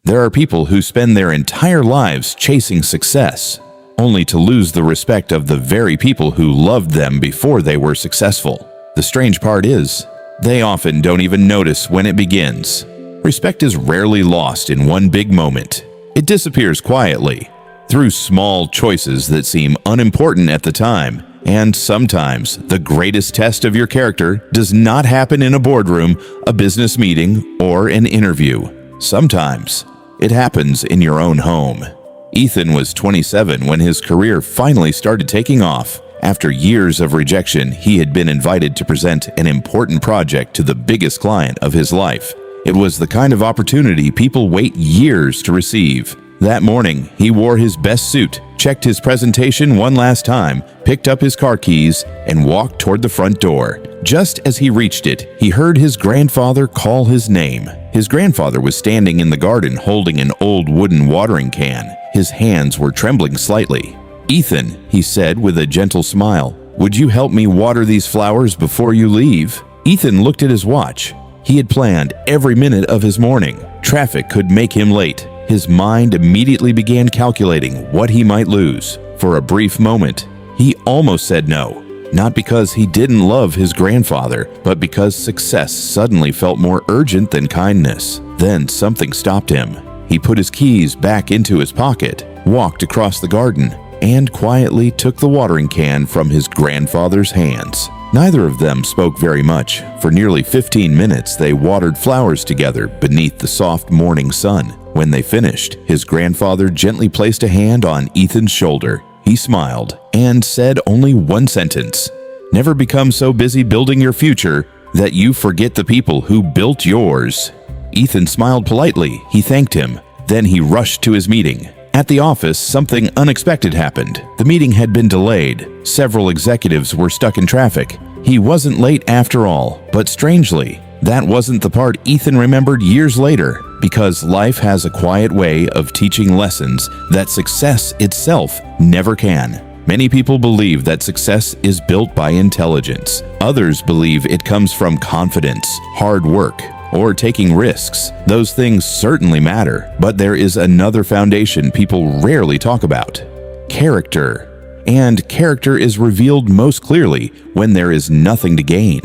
There are people who spend their entire lives chasing success, only to lose the respect of the very people who loved them before they were successful. The strange part is, they often don't even notice when it begins. Respect is rarely lost in one big moment. It disappears quietly, through small choices that seem unimportant at the time. And sometimes, the greatest test of your character does not happen in a boardroom, a business meeting, or an interview. Sometimes, it happens in your own home. Ethan was 27 when his career finally started taking off. After years of rejection, he had been invited to present an important project to the biggest client of his life. It was the kind of opportunity people wait years to receive. That morning, he wore his best suit, checked his presentation one last time, picked up his car keys, and walked toward the front door. Just as he reached it, he heard his grandfather call his name. His grandfather was standing in the garden holding an old wooden watering can. His hands were trembling slightly. "Ethan," he said with a gentle smile, "would you help me water these flowers before you leave?" Ethan looked at his watch. He had planned every minute of his morning. Traffic could make him late. His mind immediately began calculating what he might lose. For a brief moment, he almost said no. Not because he didn't love his grandfather, but because success suddenly felt more urgent than kindness. Then something stopped him. He put his keys back into his pocket, walked across the garden, and quietly took the watering can from his grandfather's hands. Neither of them spoke very much. For nearly 15 minutes, they watered flowers together beneath the soft morning sun. When they finished, his grandfather gently placed a hand on Ethan's shoulder. He smiled and said only one sentence: "Never become so busy building your future that you forget the people who built yours." Ethan smiled politely. He thanked him. Then he rushed to his meeting. At the office, something unexpected happened. The meeting had been delayed. Several executives were stuck in traffic. He wasn't late after all, but strangely, that wasn't the part Ethan remembered years later, because life has a quiet way of teaching lessons that success itself never can. Many people believe that success is built by intelligence. Others believe it comes from confidence, hard work, or taking risks. Those things certainly matter, but there is another foundation people rarely talk about: character. And character is revealed most clearly when there is nothing to gain.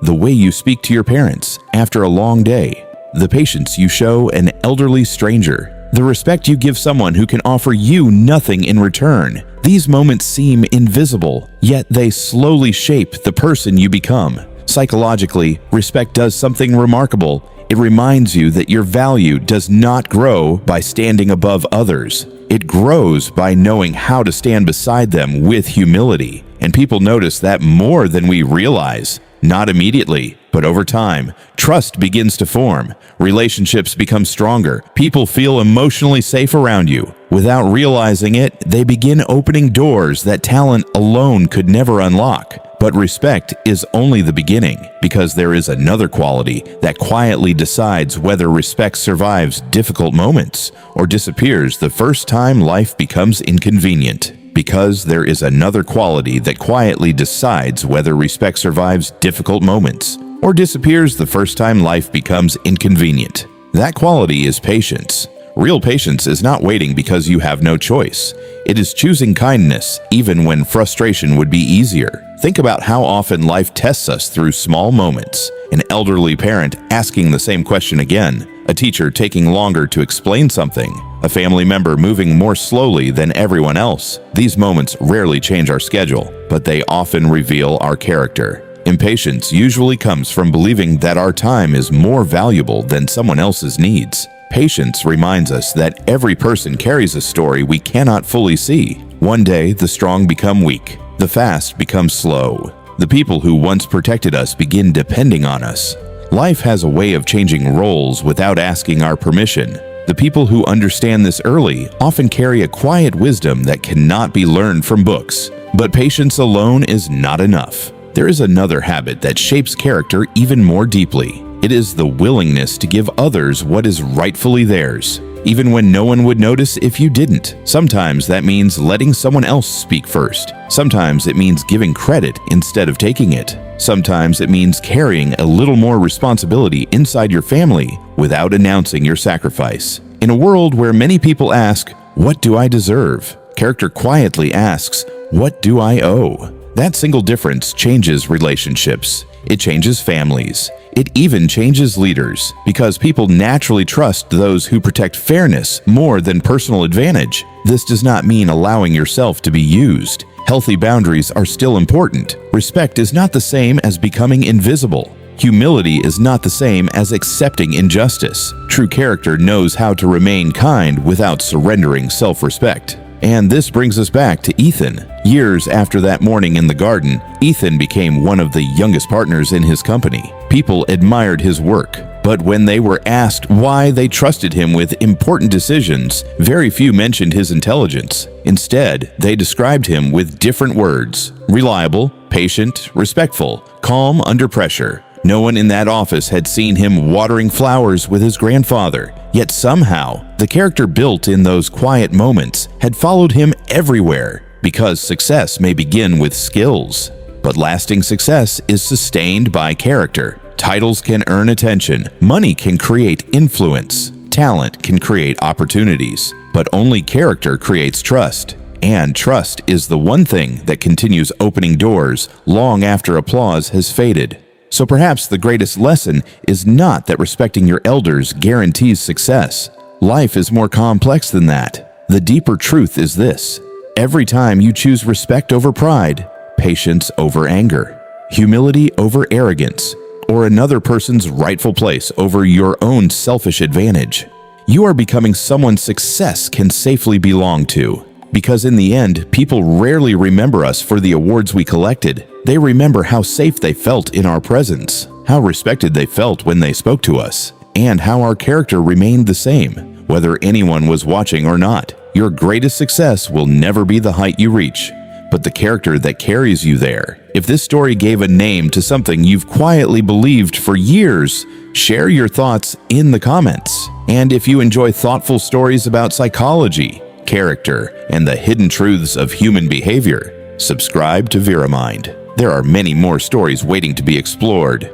The way you speak to your parents after a long day, the patience you show an elderly stranger, the respect you give someone who can offer you nothing in return. These moments seem invisible, yet they slowly shape the person you become. Psychologically, respect does something remarkable. It reminds you that your value does not grow by standing above others. It grows by knowing how to stand beside them with humility. And people notice that more than we realize. Not immediately, but over time, trust begins to form. Relationships become stronger. People feel emotionally safe around you. Without realizing it, they begin opening doors that talent alone could never unlock. But respect is only the beginning, because there is another quality that quietly decides whether respect survives difficult moments or disappears the first time life becomes inconvenient. Because there is another quality that quietly decides whether respect survives difficult moments or disappears the first time life becomes inconvenient. That quality is patience. Real patience is not waiting because you have no choice. It is choosing kindness even when frustration would be easier. Think about how often life tests us through small moments. An elderly parent asking the same question again, a teacher taking longer to explain something, a family member moving more slowly than everyone else. These moments rarely change our schedule, but they often reveal our character. Impatience usually comes from believing that our time is more valuable than someone else's needs. Patience reminds us that every person carries a story we cannot fully see. One day, the strong become weak. The fast becomes slow. The people who once protected us begin depending on us. Life has a way of changing roles without asking our permission. The people who understand this early often carry a quiet wisdom that cannot be learned from books. But patience alone is not enough. There is another habit that shapes character even more deeply. It is the willingness to give others what is rightfully theirs, even when no one would notice if you didn't. Sometimes that means letting someone else speak first. Sometimes it means giving credit instead of taking it. Sometimes it means carrying a little more responsibility inside your family without announcing your sacrifice. In a world where many people ask, "What do I deserve?" character quietly asks, "What do I owe?" That single difference changes relationships. It changes families. It even changes leaders, because people naturally trust those who protect fairness more than personal advantage. This does not mean allowing yourself to be used. Healthy boundaries are still important. Respect is not the same as becoming invisible. Humility is not the same as accepting injustice. True character knows how to remain kind without surrendering self-respect. And this brings us back to Ethan. Years after that morning in the garden, Ethan became one of the youngest partners in his company. People admired his work, but when they were asked why they trusted him with important decisions, very few mentioned his intelligence. Instead, they described him with different words: reliable, patient, respectful, calm under pressure. No one in that office had seen him watering flowers with his grandfather, yet somehow, the character built in those quiet moments had followed him everywhere, because success may begin with skills. But lasting success is sustained by character. Titles can earn attention, money can create influence, talent can create opportunities, but only character creates trust. And trust is the one thing that continues opening doors long after applause has faded. So perhaps the greatest lesson is not that respecting your elders guarantees success. Life is more complex than that. The deeper truth is this: every time you choose respect over pride, patience over anger, humility over arrogance, or another person's rightful place over your own selfish advantage, you are becoming someone success can safely belong to. Because in the end, people rarely remember us for the awards we collected. They remember how safe they felt in our presence, how respected they felt when they spoke to us, and how our character remained the same, whether anyone was watching or not. Your greatest success will never be the height you reach, but the character that carries you there. If this story gave a name to something you've quietly believed for years, share your thoughts in the comments. And if you enjoy thoughtful stories about psychology, character, and the hidden truths of human behavior, subscribe to Viramind. There are many more stories waiting to be explored.